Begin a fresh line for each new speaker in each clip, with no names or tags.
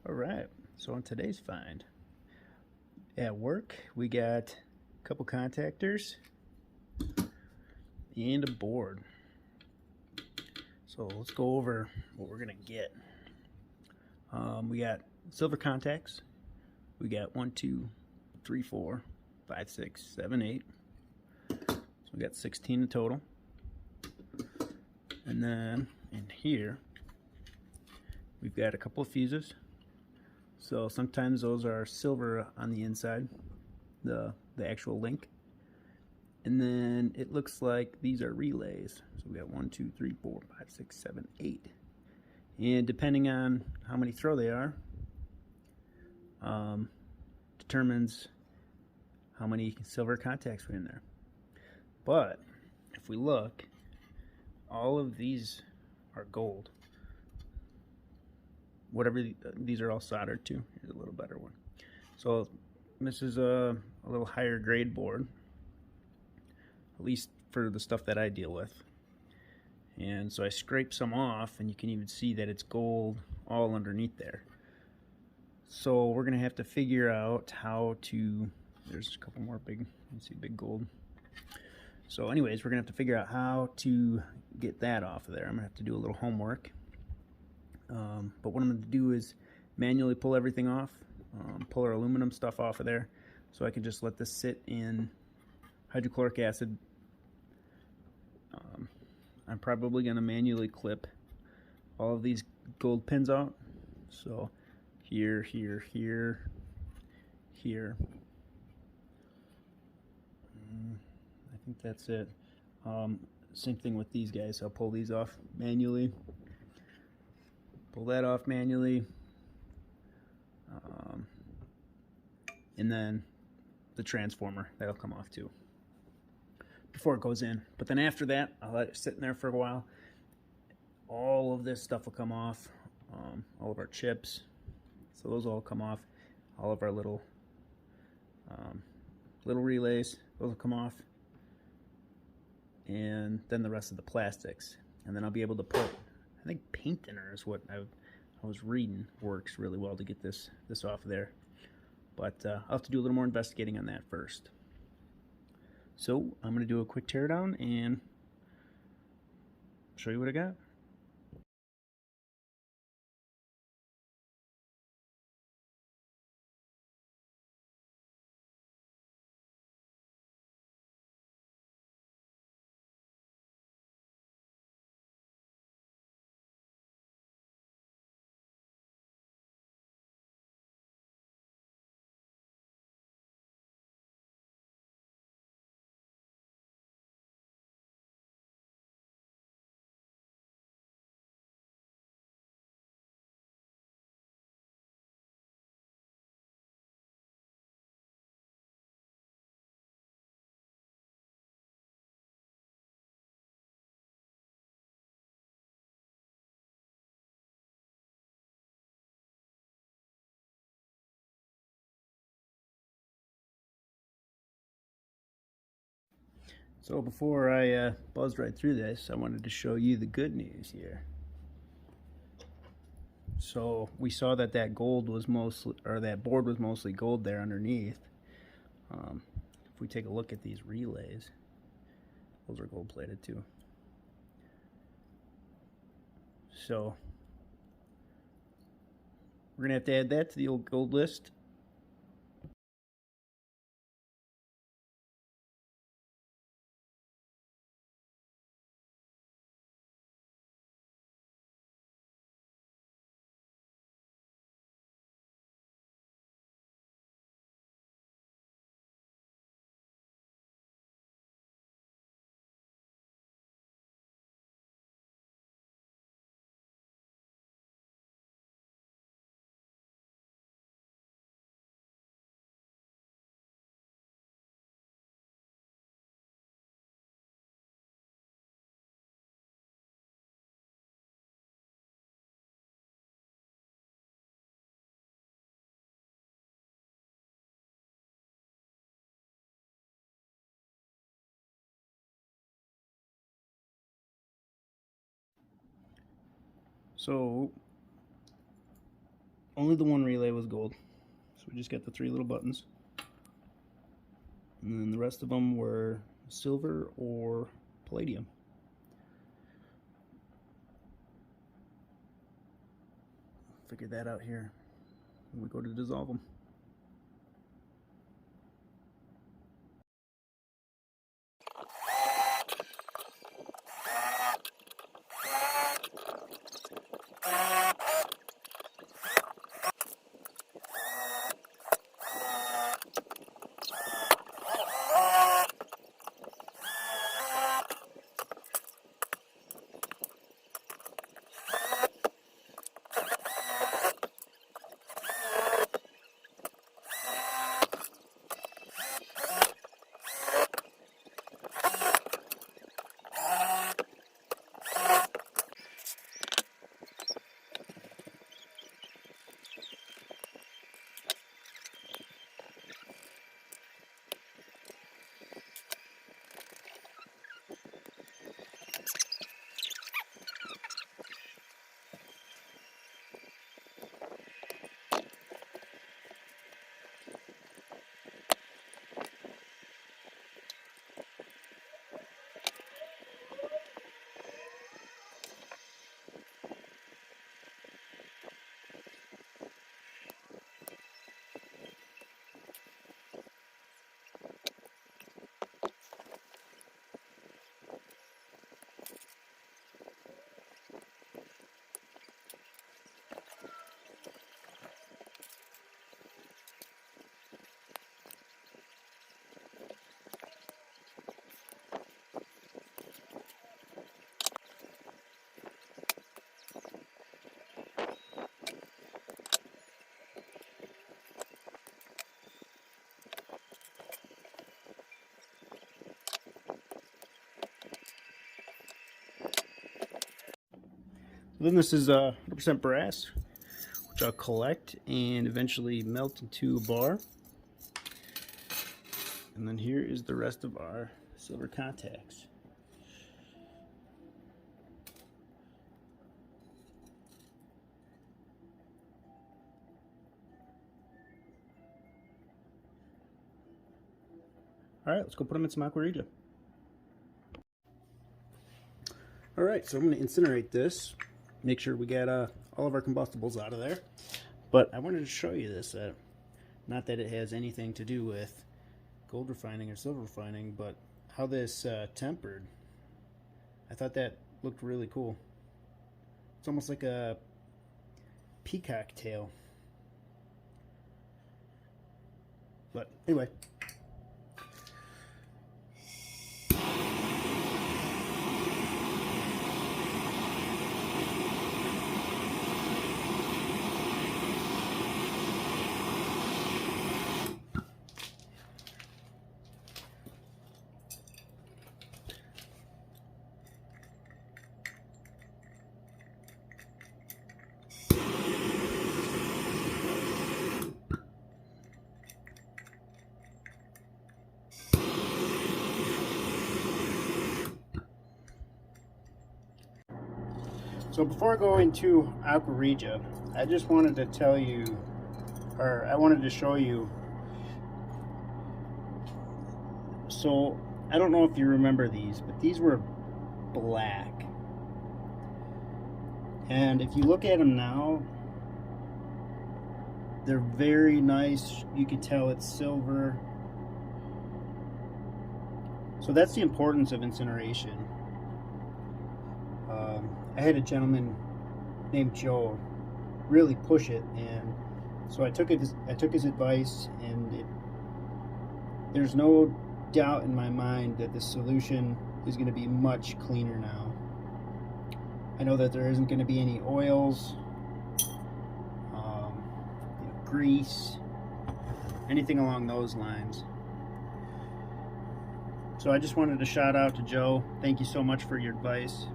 All right, so on today's find, at work we got a couple contactors and a board. So let's go over what we're gonna get. We got silver contacts. We got 1, 2, 3, 4, 5, 6, 7, 8. So we got 16 in total. And then in here, we've got a couple of fuses. So sometimes those are silver on the inside, the actual link. And then it looks like these are relays. So we got 1, 2, 3, 4, 5, 6, 7, 8. And depending on how many throw they are, determines how many silver contacts are in there. But if we look, all of these are gold. Whatever these are all soldered to. Here's a little better one. So this is a little higher grade board, at least for the stuff that I deal with. And so I scrape some off, and you can even see that it's gold all underneath there. So we're gonna have to figure out how to, there's a couple more big, you can see big gold. So anyways, we're gonna have to figure out how to get that off of there. I'm gonna have to do a little homework. But what I'm gonna do is manually pull everything off, pull our aluminum stuff off of there, so I can just let this sit in hydrochloric acid. I'm probably gonna manually clip all of these gold pins out. So here, here, here, here. I think that's it. Same thing with these guys. I'll pull these off manually. Pull that off manually. And then the transformer, that'll come off too before it goes in. But then after that, I'll let it sit in there for a while. All of this stuff will come off. All of our chips, so those all come off. All of our little relays, those will come off. And then the rest of the plastics. And then I'll be able to put, I think paint thinner is what I was reading works really well to get this off of there. But I'll have to do a little more investigating on that first. So I'm going to do a quick teardown and show you what I got. So before I buzzed right through this, I wanted to show you the good news here. So we saw that that gold was mostly, or that board was mostly gold there underneath. If we take a look at these relays, those are gold plated too. So we're gonna have to add that to the old gold list. So only the one relay was gold. So we just got the 3 little buttons. And then the rest of them were silver or palladium. Figure that out here when we go to dissolve them. Then this is 100% brass, which I'll collect and eventually melt into a bar. And then here is the rest of our silver contacts. All right, let's go put them in some Aqua Regia. All right, so I'm going to incinerate this. Make sure we get all of our combustibles out of there. But I wanted to show you this. Not that it has anything to do with gold refining or silver refining, but how this tempered. I thought that looked really cool. It's almost like a peacock tail. But anyway. So before I go into Aqua Regia, I just wanted to tell you, or I wanted to show you. So I don't know if you remember these, but these were black. And if you look at them now, they're very nice. You can tell it's silver. So that's the importance of incineration. I had a gentleman named Joe really push it, and so I took his advice, and there's no doubt in my mind that the solution is going to be much cleaner now. I know that there isn't going to be any oils, grease, anything along those lines. So I just wanted to shout out to Joe. Thank you so much for your advice.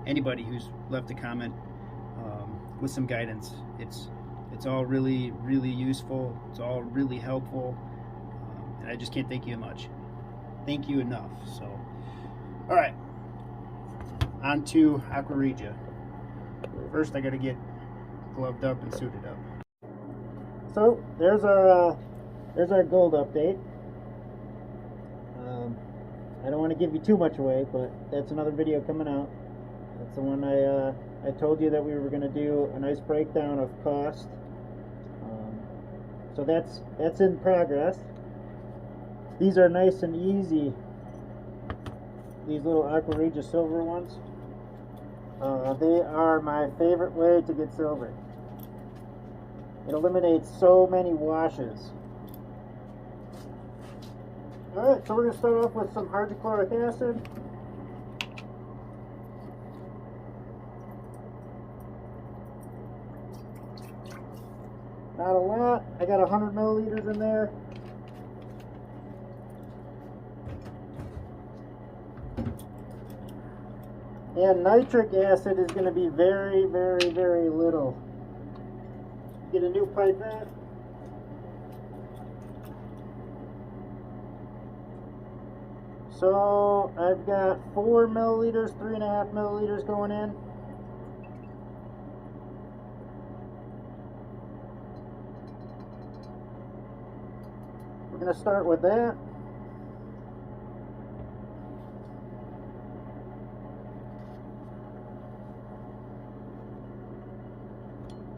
Anybody who's left a comment with some guidance, it's all really useful. It's all really helpful, and I just can't thank you much. Thank you enough. So, all right, on to Aqua Regia. First, I got to get
gloved up and suited up. So there's our gold update. I don't want to give you too much away, but that's another video coming out. That's the one I told you that we were going to do a nice breakdown of cost. So that's in progress. These are nice and easy. These little Aqua Regia silver ones. They are my favorite way to get silver. It eliminates so many washes. Alright, so we're going to start off with some hydrochloric acid. Not a lot. I got 100 milliliters in there. And nitric acid is going to be very, very, very little. Get a new pipette. So I've got 4 milliliters, 3.5 milliliters going in. We're going to start with that.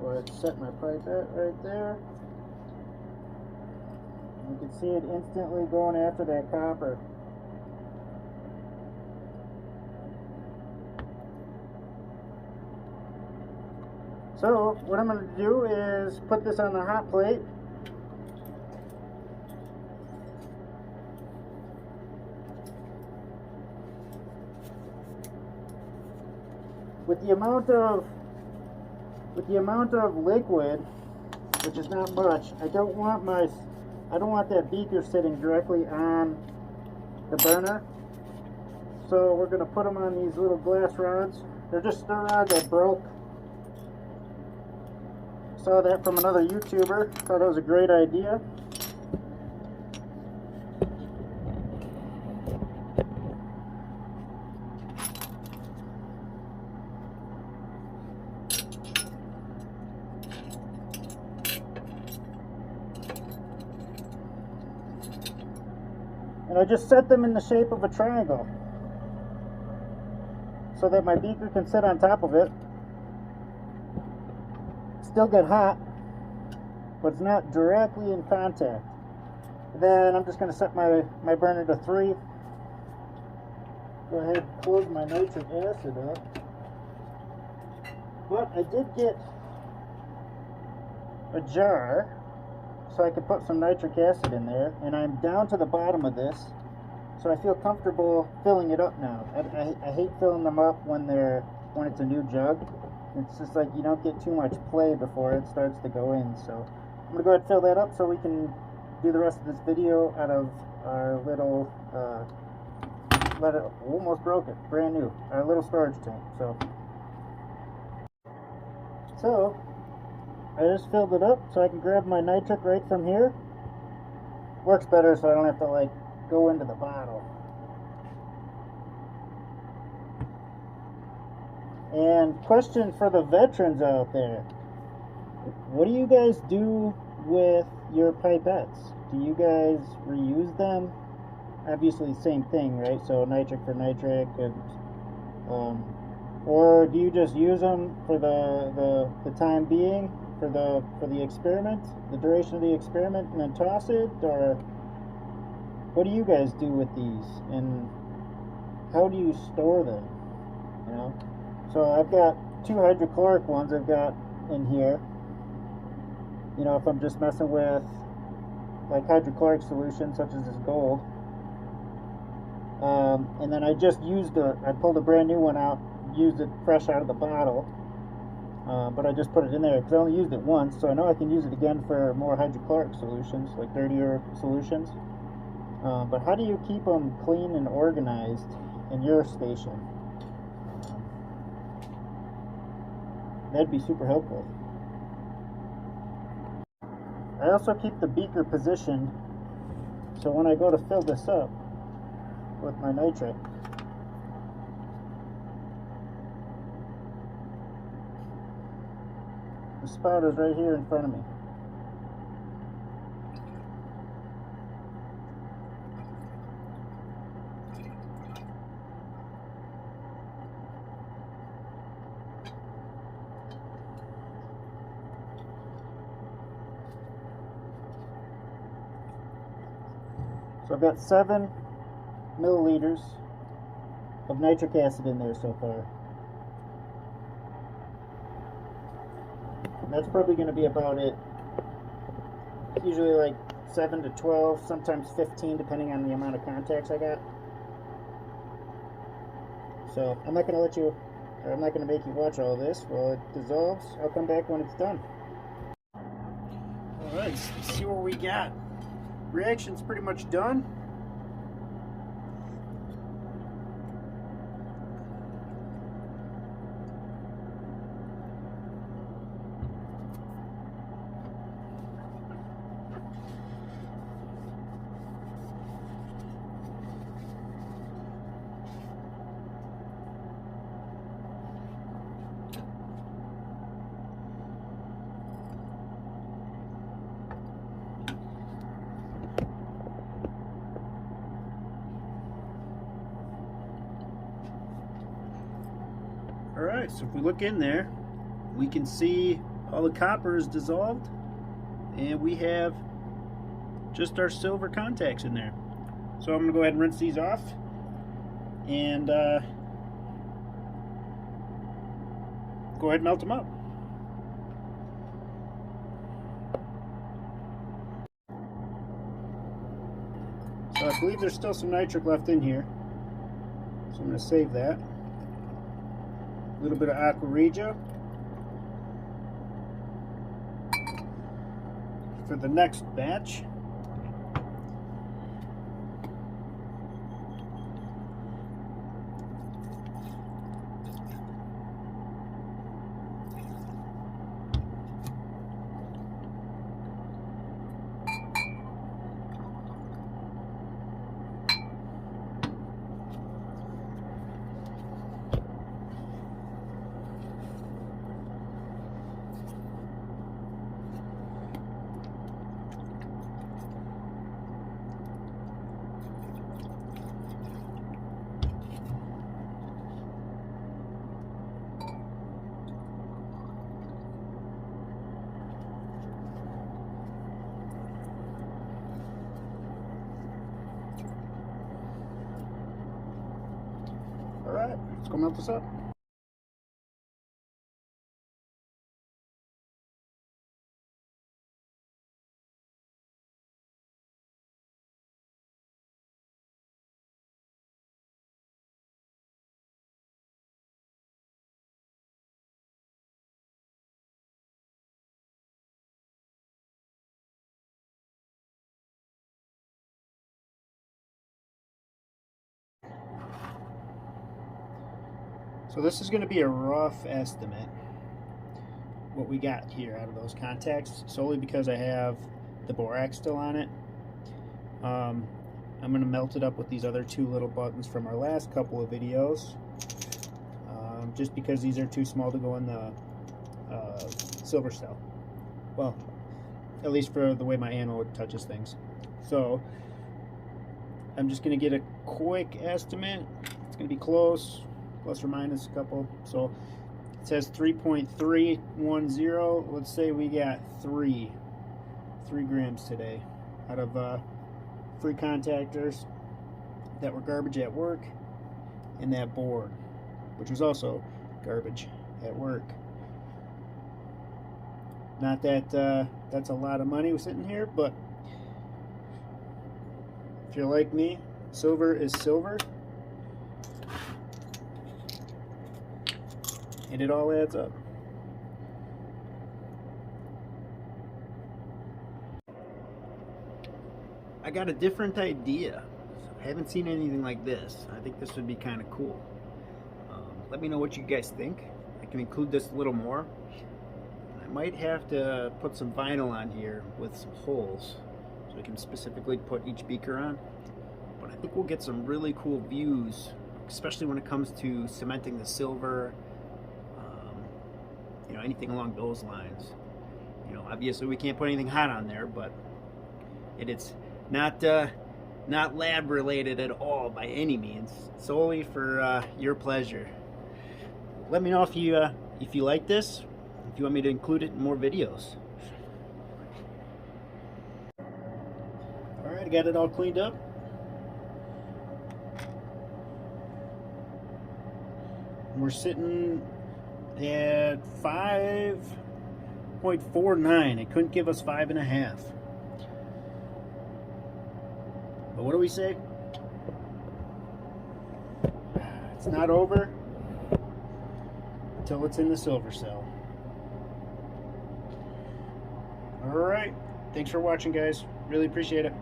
Go ahead and set my pipette right there. You can see it instantly going after that copper. So what I'm going to do is put this on the hot plate. With the amount of liquid, which is not much, I don't want that beaker sitting directly on the burner. So we're going to put them on these little glass rods. They're just stir rods that broke. Saw that from another YouTuber. Thought it was a great idea. And I just set them in the shape of a triangle so that my beaker can sit on top of it. Still get hot, but it's not directly in contact. Then I'm just going to set my burner to 3. Go ahead and close my nitric acid up. But I did get a jar so I could put some nitric acid in there, and I'm down to the bottom of this, so I feel comfortable filling it up now. I hate filling them up when it's a new jug. It's just like you don't get too much play before it starts to go in. So I'm going to go ahead and fill that up so we can do the rest of this video out of our little, almost broke it, brand new, our little storage tank. So I just filled it up so I can grab my nitric right from here. Works better so I don't have to like go into the bottle. And question for the veterans out there. What do you guys do with your pipettes? Do you guys reuse them? Obviously same thing, right? So nitric for nitric, and or do you just use them for the time being, for the experiment, the duration of the experiment, and then toss it? Or what do you guys do with these, and how do you store them? You know? So I've got 2 hydrochloric ones I've got in here. You know, if I'm just messing with like hydrochloric solutions such as this gold. And then I just I pulled a brand new one out, used it fresh out of the bottle. But I just put it in there because I only used it once, so I know I can use it again for more hydrochloric solutions, like dirtier solutions. But how do you keep them clean and organized in your station? That'd be super helpful. I also keep the beaker positioned so when I go to fill this up with my nitric, The spout is right here in front of me. So I've got 7 milliliters of nitric acid in there so far. And that's probably going to be about it. Usually like 7 to 12, sometimes 15, depending on the amount of contacts I got. So I'm not going to make you watch all this while it dissolves. I'll come back when it's done. Alright, let's see what we got. Reaction's pretty much done. Alright, so if we look in there, we can see all the copper is dissolved, and we have just our silver contacts in there. So I'm going to go ahead and rinse these off, and go ahead and melt them up. So I believe there's still some nitric left in here, so I'm going to save that. A little bit of Aqua Regia for the next batch. Alright, let's go melt this up. So this is going to be a rough estimate, what we got here out of those contacts, solely because I have the borax still on it. I'm going to melt it up with these other 2 little buttons from our last couple of videos, just because these are too small to go in the silver cell. Well, at least for the way my anode touches things. So I'm just going to get a quick estimate. It's going to be close, plus or minus a couple. So it says 3.310. Let's say we got 3 grams today out of 3 contactors that were garbage at work, and that board, which was also garbage at work. Not that that's a lot of money sitting here, but if you're like me, silver is silver, and it all adds up. I got a different idea. I haven't seen anything like this. I think this would be kind of cool. Let me know what you guys think. I can include this a little more. I might have to put some vinyl on here with some holes so I can specifically put each beaker on. But I think we'll get some really cool views, especially when it comes to cementing the silver, you know, anything along those lines.
You know, obviously we can't put anything hot on there, but it's not lab related at all by any means. Solely for your pleasure. Let me know if you like this, if you want me to include it in more videos. All right, I got it all cleaned up. We're sitting at 5.49. It couldn't give us 5.5. But what do we say? It's not over until it's in the silver cell. All right. Thanks for watching, guys. Really appreciate it.